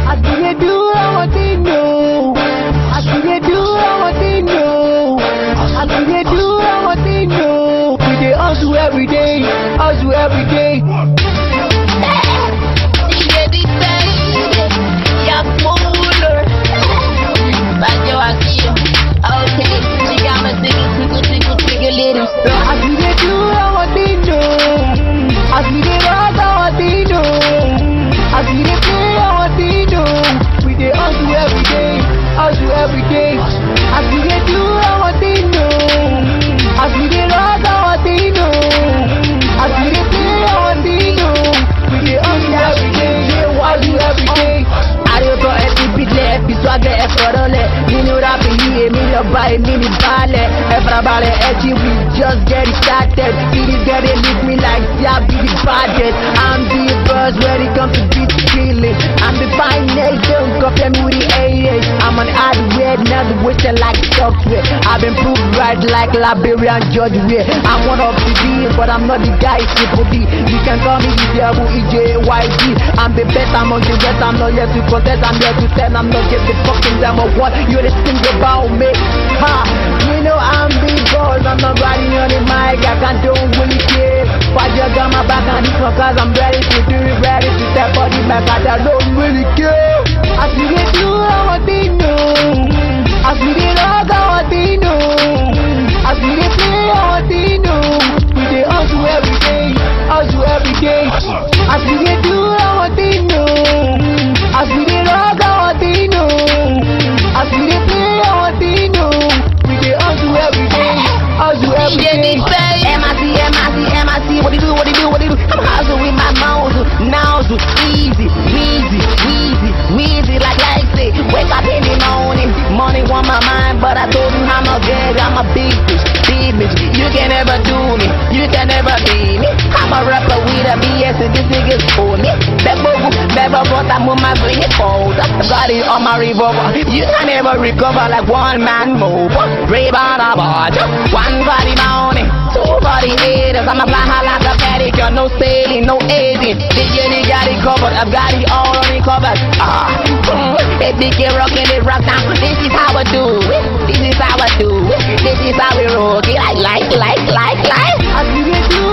I see they do what they know. I see they do what they know. I see they do what they know. We dey hustle every day, hustle every day. Okay, she got my twinkle, little stuff. I see they do what they know. I see they rock what they know. I see they play what they know. We dey hustle every day, hustle every day. I see they do what they know. I see they rock what they know. I see they play what they know. We dey hustle every day, hustle every day. I don't go every bit left, be swagger effort on it. You know that be here, me love by me, me ballet. Everybody edgy, we just getting started. It is getting leave me like yeah, be the budget. I'm the boss when it comes to beat feeling. I'm the finest, don't compare me with the 80s. I'm an hardware, not wasting like software. I've been proved right like Liberian Judge Way. I'm one of the deals, but I'm not the guy triple D. You can call me the devil, EJYG. I'm the best among the rest, I'm not here to contest, I'm here to tell. I'm not give the fucking damn of what you think about me. Ha, you know I'm the boss, I'm not riding on the mic, don't really care. Phajol got my back on this one cause I'm ready to do it, ready to step on the back, I don't really care. I see they do what they know. I see they rock what they know. I see they play what they know. We dey hustle every day, hustle every day. I see they do what they know. I see they rock what they know. I see they play what they know. We dey hustle every day, hustle every day. MIC, what do you do, what do you do, what do you do? I'm hustling with my muscle, nozzle, easy, wheezy, like I say. Wake up in the morning, money on my mind, but I told him I'm a big, I'm a big bitch. You can never do me, you can never be me. I'm a rapper with a BS and this nigga's for me. Never brought I'm on my green folder. Got it on my revolver. You can never recover like one man move. Brave on a board, one body morning, two body haters. I'm a fly high like a pedicure, no sailing, no aiding. They got it covered, I've got it all recovered. If they get rocking it rock now, this is how I do it. This is how I do it. This is how we rock it. Like. I see they do